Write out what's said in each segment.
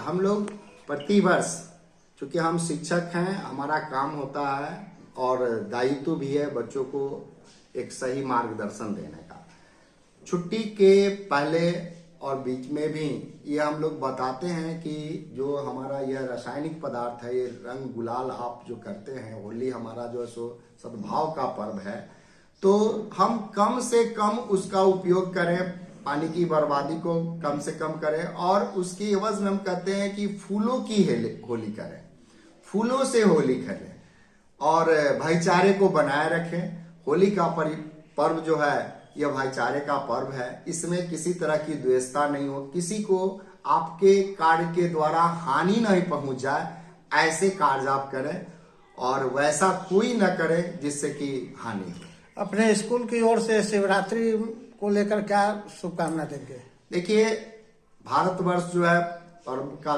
हम लोग प्रतिवर्ष, चूंकि हम शिक्षक हैं, हमारा काम होता है और दायित्व भी है बच्चों को एक सही मार्गदर्शन देने का। छुट्टी के पहले और बीच में भी ये हम लोग बताते हैं कि जो हमारा यह रासायनिक पदार्थ है, ये रंग गुलाल आप जो करते हैं, होली हमारा जो है सो सद्भाव का पर्व है, तो हम कम से कम उसका उपयोग करें, पानी की बर्बादी को कम से कम करें और उसकी एवज में हम कहते हैं कि फूलों की होली करें, फूलों से होली खेलें और भाईचारे को बनाए रखें। होली का पर्व जो है यह भाईचारे का पर्व है, इसमें किसी तरह की द्वेषता नहीं हो, किसी को आपके कार्य के द्वारा हानि नहीं पहुंच जाए, ऐसे कार्य आप करें और वैसा कोई न करे जिससे कि हानि हो। अपने स्कूल की ओर से शिवरात्रि को लेकर क्या शुभकामना देंगे? देखिए, भारतवर्ष जो है पर्व का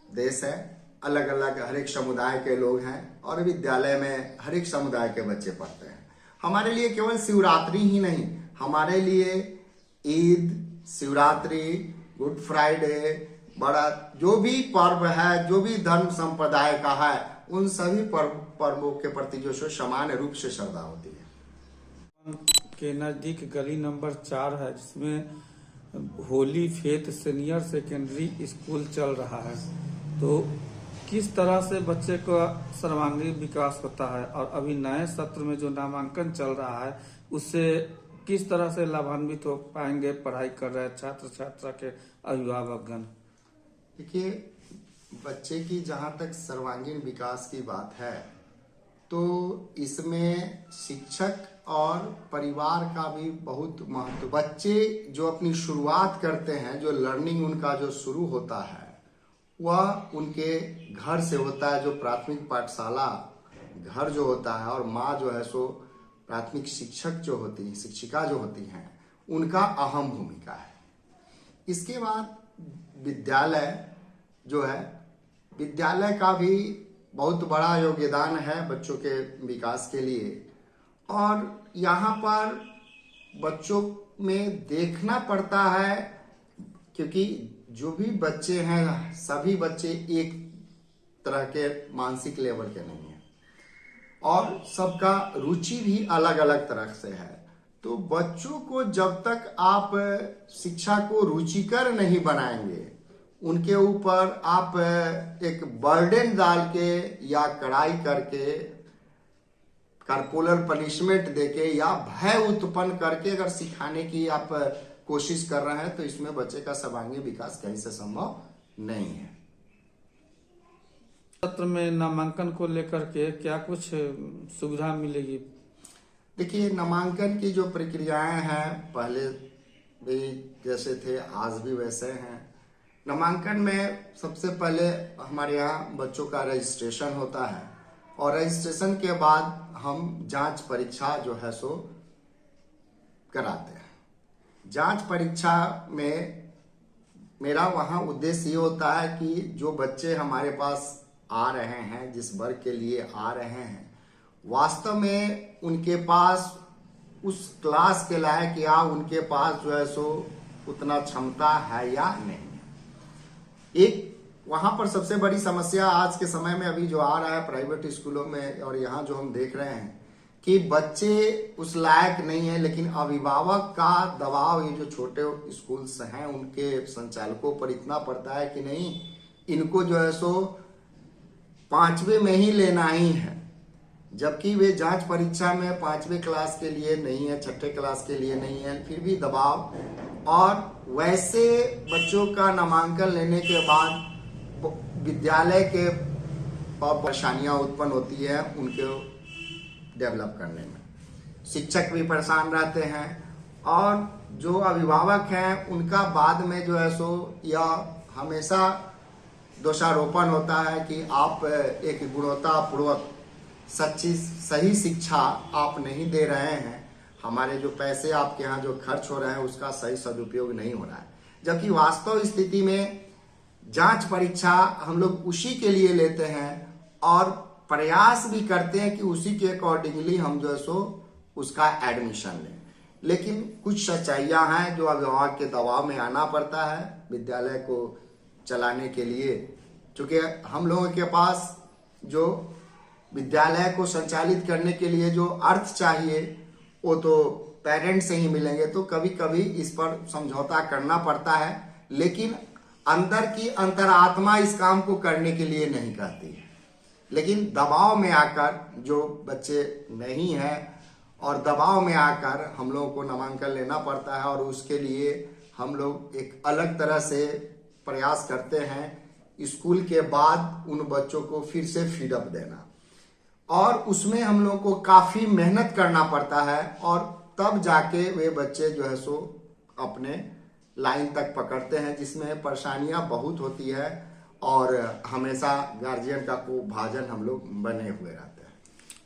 देश है, अलग अलग हर एक समुदाय के लोग हैं और विद्यालय में हर एक समुदाय के बच्चे पढ़ते हैं। हमारे लिए केवल शिवरात्रि ही नहीं, हमारे लिए ईद, शिवरात्रि, गुड फ्राइडे, बड़ा जो भी पर्व है, जो भी धर्म संप्रदाय का है, उन सभी पर्वों के प्रति जो सो समान रूप से श्रद्धा होती है। के नज़दीक गली नंबर 4 है, जिसमें Holi faith senior secondary school चल रहा है। तो किस तरह से बच्चे का सर्वांगीण विकास होता है और अभी नए सत्र में जो नामांकन चल रहा है उससे किस तरह से लाभान्वित हो पाएंगे पढ़ाई कर रहे छात्र छात्रा के अभिभावकगण? देखिए, बच्चे की जहाँ तक सर्वांगीण विकास की बात है तो इसमें शिक्षक और परिवार का भी बहुत महत्व। बच्चे जो अपनी शुरुआत करते हैं, जो लर्निंग उनका जो शुरू होता है वह उनके घर से होता है, जो प्राथमिक पाठशाला घर जो होता है, और माँ जो है सो प्राथमिक शिक्षक जो होती है, शिक्षिका जो होती हैं, उनका अहम भूमिका है। इसके बाद विद्यालय जो है, विद्यालय का भी बहुत बड़ा योगदान है बच्चों के विकास के लिए और यहाँ पर बच्चों में देखना पड़ता है, क्योंकि जो भी बच्चे हैं सभी बच्चे एक तरह के मानसिक लेवल के नहीं हैं और सबका रुचि भी अलग अलग तरह से है। तो बच्चों को जब तक आप शिक्षा को रुचिकर नहीं बनाएंगे, उनके ऊपर आप एक बर्डन डाल के या कड़ाई करके, कार्पोरल पनिशमेंट देके या भय उत्पन्न करके अगर सिखाने की आप कोशिश कर रहे हैं तो इसमें बच्चे का सर्वांगीण विकास कहीं से संभव नहीं है। सत्र में नामांकन को लेकर के क्या कुछ सुविधा मिलेगी? देखिए, नामांकन की जो प्रक्रियाएं हैं पहले भी जैसे थे आज भी वैसे हैं। नामांकन में सबसे पहले हमारे यहाँ बच्चों का रजिस्ट्रेशन होता है और रजिस्ट्रेशन के बाद हम जांच परीक्षा जो है सो कराते हैं। जांच परीक्षा में मेरा वहाँ उद्देश्य ये होता है कि जो बच्चे हमारे पास आ रहे हैं, जिस वर्ग के लिए आ रहे हैं, वास्तव में उनके पास उस क्लास के लायक या उनके पास जो है सो उतना क्षमता है या नहीं। एक वहाँ पर सबसे बड़ी समस्या आज के समय में अभी जो आ रहा है प्राइवेट स्कूलों में और यहाँ जो हम देख रहे हैं कि बच्चे उस लायक नहीं है, लेकिन अभिभावक का दबाव, ये जो छोटे स्कूल्स हैं उनके संचालकों पर इतना पड़ता है कि नहीं, इनको जो है सो 5वीं में ही लेना ही है, जबकि वे जांच परीक्षा में 5वीं क्लास के लिए नहीं है, 6ठे क्लास के लिए नहीं है, फिर भी दबाव। और वैसे बच्चों का नामांकन लेने के बाद विद्यालय के परेशानियां उत्पन्न होती है उनके डेवलप करने में। शिक्षक भी परेशान रहते हैं और जो अभिभावक हैं उनका बाद में जो है सो यह हमेशा दोषारोपण होता है कि आप एक गुणवत्तापूर्वक सच्ची सही शिक्षा आप नहीं दे रहे हैं, हमारे जो पैसे आपके यहाँ जो खर्च हो रहे हैं उसका सही सदुपयोग नहीं हो रहा है। जबकि वास्तव स्थिति में जांच परीक्षा हम लोग उसी के लिए लेते हैं और प्रयास भी करते हैं कि उसी के अकॉर्डिंगली हम जो है सो उसका एडमिशन लें। लेकिन कुछ सच्चाइयां हैं जो अभिभावक के दबाव में आना पड़ता है, विद्यालय को चलाने के लिए, क्योंकि हम लोगों के पास जो विद्यालय को संचालित करने के लिए जो अर्थ चाहिए वो तो पेरेंट्स से ही मिलेंगे, तो कभी कभी इस पर समझौता करना पड़ता है, लेकिन अंदर की अंतरात्मा इस काम को करने के लिए नहीं कहती है। लेकिन दबाव में आकर जो बच्चे नहीं हैं और दबाव में आकर हम लोगों को नामांकन लेना पड़ता है, और उसके लिए हम लोग एक अलग तरह से प्रयास करते हैं स्कूल के बाद उन बच्चों को फिर से फीडअप देना, और उसमें हम लोग को काफी मेहनत करना पड़ता है, और तब जाके वे बच्चे जो है सो अपने लाइन तक पकड़ते हैं, जिसमें परेशानियां बहुत होती है और हमेशा गार्जियन का को भाजन हम लोग बने हुए रहते हैं।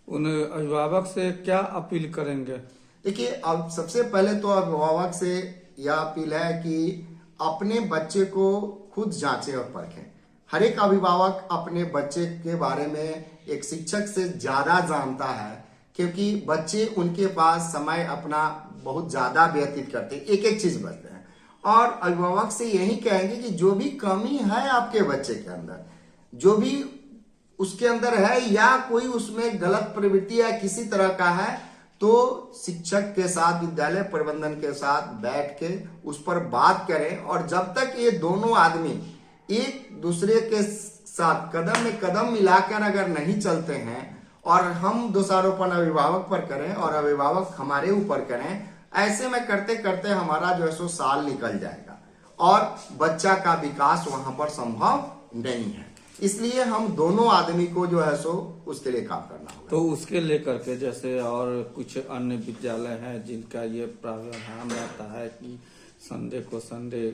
उन अभिभावक से क्या अपील करेंगे? देखिए, अब सबसे पहले तो अभिभावक से यह अपील है कि अपने बच्चे को खुद जांचें और परखें। हर एक अभिभावक अपने बच्चे के बारे में एक शिक्षक से ज्यादा जानता है, क्योंकि बच्चे उनके पास समय अपना बहुत ज्यादा व्यतीत करते हैं, एक एक चीज बचते हैं, और अभिभावक से यही कहेंगे कि जो भी कमी है आपके बच्चे के अंदर, जो भी उसके अंदर है या कोई उसमें गलत प्रवृत्ति या किसी तरह का है, तो शिक्षक के साथ विद्यालय प्रबंधन के साथ बैठ के उस पर बात करें, और जब तक ये दोनों आदमी एक दूसरे के साथ कदम में कदम मिलाकर अगर नहीं चलते हैं, और हम दोषारोपण अभिभावक पर करें और अभिभावक हमारे ऊपर करें, ऐसे में करते करते हमारा जो है सो साल निकल जाएगा और बच्चा का विकास वहां पर संभव नहीं है। इसलिए हम दोनों आदमी को जो है सो उसके लिए काम करना होगा। तो उसके लेकर के जैसे और कुछ अन्य विद्यालय हैं जिनका ये प्रावधान रहता है कि संडे को संडे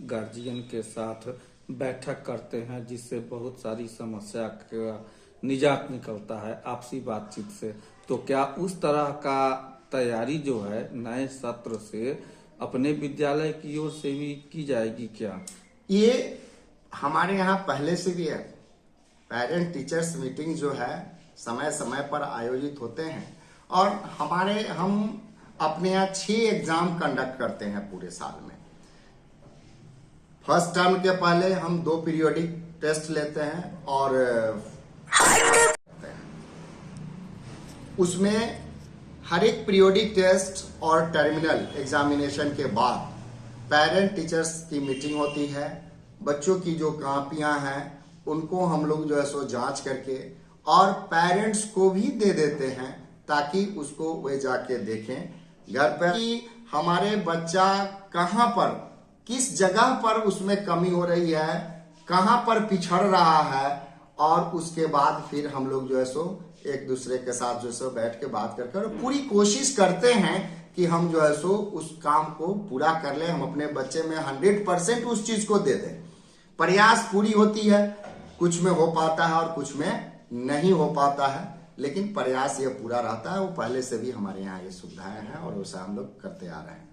गार्जियन के साथ बैठक करते हैं, जिससे बहुत सारी समस्या का निजात निकलता है आपसी बातचीत से, तो क्या उस तरह का तैयारी जो है नए सत्र से अपने विद्यालय की ओर से भी की जाएगी क्या? ये हमारे यहाँ पहले से भी है। पेरेंट टीचर्स मीटिंग जो है समय समय पर आयोजित होते हैं, और हम अपने यहाँ 6 एग्जाम कंडक्ट करते हैं पूरे साल में। फर्स्ट टर्म के पहले हम 2 पीरियोडिक टेस्ट लेते हैं, और उसमें हर एक पीरियोडिक टेस्ट और टर्मिनल एग्जामिनेशन के बाद पेरेंट टीचर्स की मीटिंग होती है। बच्चों की जो कापियां हैं उनको हम लोग जो है सो जांच करके और पेरेंट्स को भी दे देते हैं, ताकि उसको वे जाके देखें घर पर कि हमारे बच्चा कहाँ पर किस जगह पर उसमें कमी हो रही है, कहाँ पर पिछड़ रहा है, और उसके बाद फिर हम लोग जो है सो एक दूसरे के साथ जो है सो बैठ के बात कर पूरी कोशिश करते हैं कि हम जो है सो उस काम को पूरा कर ले, हम अपने बच्चे में 100% उस चीज को दे दें। प्रयास पूरी होती है, कुछ में हो पाता है और कुछ में नहीं हो पाता है, लेकिन प्रयास ये पूरा रहता है। वो पहले से भी हमारे यहाँ ये सुविधाएं हैं और उसे हम लोग करते आ रहे हैं।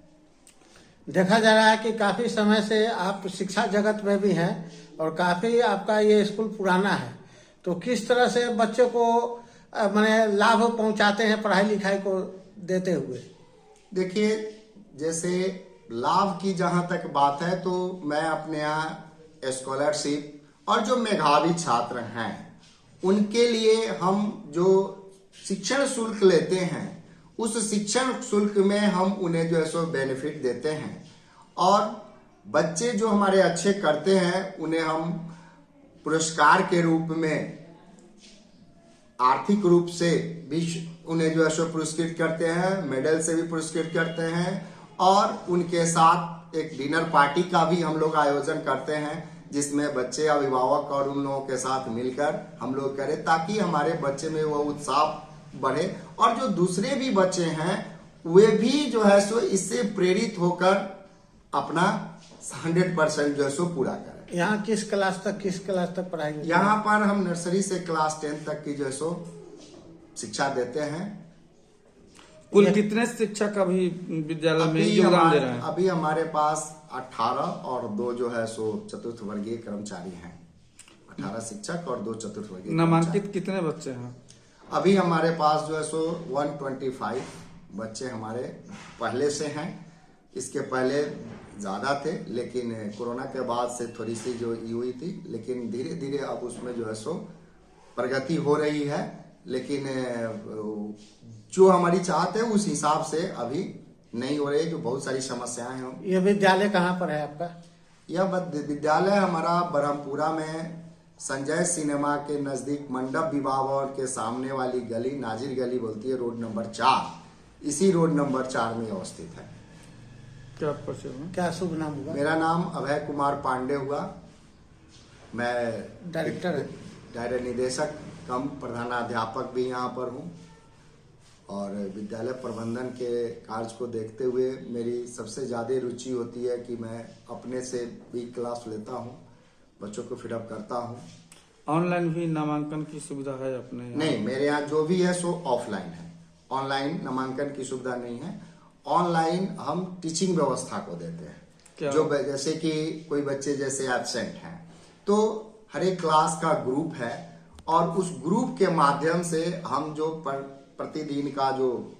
देखा जा रहा है कि काफी समय से आप शिक्षा जगत में भी हैं और काफी आपका ये स्कूल पुराना है, तो किस तरह से बच्चों को माने लाभ पहुंचाते हैं पढ़ाई लिखाई को देते हुए? देखिए, जैसे लाभ की जहां तक बात है, तो मैं अपने यहाँ स्कॉलरशिप और जो मेधावी छात्र हैं उनके लिए हम जो शिक्षण शुल्क लेते हैं, उस शिक्षण शुल्क में हम उन्हें जो है सो बेनिफिट देते हैं, और बच्चे जो हमारे अच्छे करते हैं उन्हें हम पुरस्कार के रूप में आर्थिक रूप से भी उन्हें जो है सो पुरस्कृत करते हैं, मेडल से भी पुरस्कृत करते हैं, और उनके साथ एक डिनर पार्टी का भी हम लोग आयोजन करते हैं, जिसमें बच्चे अभिभावक और उन लोगों के साथ मिलकर हम लोग करें, ताकि हमारे बच्चे में वो उत्साह बढ़े, और जो दूसरे भी बच्चे हैं वे भी जो है सो इससे प्रेरित होकर अपना 100% जो है सो पूरा करें। यहाँ किस क्लास तक पढ़ाई होती है? यहाँ पर हम नर्सरी से क्लास 10 तक की जो है सो शिक्षा देते हैं। कुल कितने शिक्षक अभी विद्यालय में योगदान दे रहे हैं? अभी हमारे पास 18 और 2 जो है सो चतुर्थ वर्गीय कर्मचारी हैं। 18 शिक्षक और 2 चतुर्थ वर्गीय। नामांकित कितने बच्चे हैं? अभी हमारे पास जो है सो 125 बच्चे हमारे पहले से हैं, इसके पहले ज़्यादा थे, लेकिन कोरोना के बाद से थोड़ी सी जो ये हुई थी, लेकिन धीरे धीरे अब उसमें जो है सो प्रगति हो रही है। लेकिन जो हमारी चाहत है उस हिसाब से अभी नहीं हो रही, जो बहुत सारी समस्याएं हैं। ये विद्यालय कहाँ पर है आपका? यह विद्यालय हमारा ब्रह्मपुरा में संजय सिनेमा के नजदीक मंडप विवाह भवन के सामने वाली गली, नाजिर गली बोलती है, रोड नंबर 4, इसी रोड नंबर 4 में अवस्थित है। क्या परिचय हुआ? क्या शुभ नाम हुआ? मेरा नाम अभय कुमार पांडे हुआ। मैं डायरेक्टर निदेशक कम प्रधानाध्यापक भी यहाँ पर हूँ, और विद्यालय प्रबंधन के कार्य को देखते हुए मेरी सबसे ज़्यादा रुचि होती है कि मैं अपने से भी क्लास लेता हूँ, बच्चों को फिटअप करता हूँ। ऑनलाइन भी नामांकन की सुविधा है अपने यहाँ? नहीं, मेरे यहाँ जो भी है सो ऑफलाइन है, ऑनलाइन नामांकन की सुविधा नहीं है। ऑनलाइन हम टीचिंग व्यवस्था को देते हैं। क्या? जो जैसे कि कोई बच्चे जैसे एब्सेंट हैं तो हर एक क्लास का ग्रुप है, और उस ग्रुप के माध्यम से हम जो प्रतिदिन का जो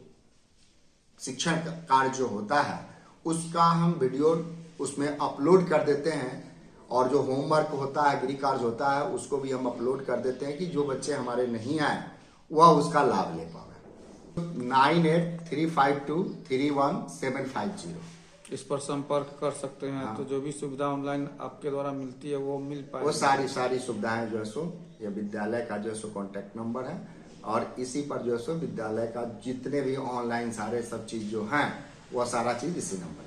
शिक्षण कार्य जो होता है उसका हम वीडियो उसमें अपलोड कर देते हैं, और जो होमवर्क होता है, गृह कार्य होता है, उसको भी हम अपलोड कर देते हैं कि जो बच्चे हमारे नहीं आए वह उसका लाभ ले पाए। 9835231750 इस पर संपर्क कर सकते हैं। तो जो भी सुविधा ऑनलाइन आपके द्वारा मिलती है वो मिल पाए? वो सारी सुविधाएं जो है सो ये विद्यालय का जो है सो कॉन्टेक्ट नंबर है, और इसी पर जो है सो विद्यालय का जितने भी ऑनलाइन सारे सब चीज जो हैं वो सारा चीज इसी नंबर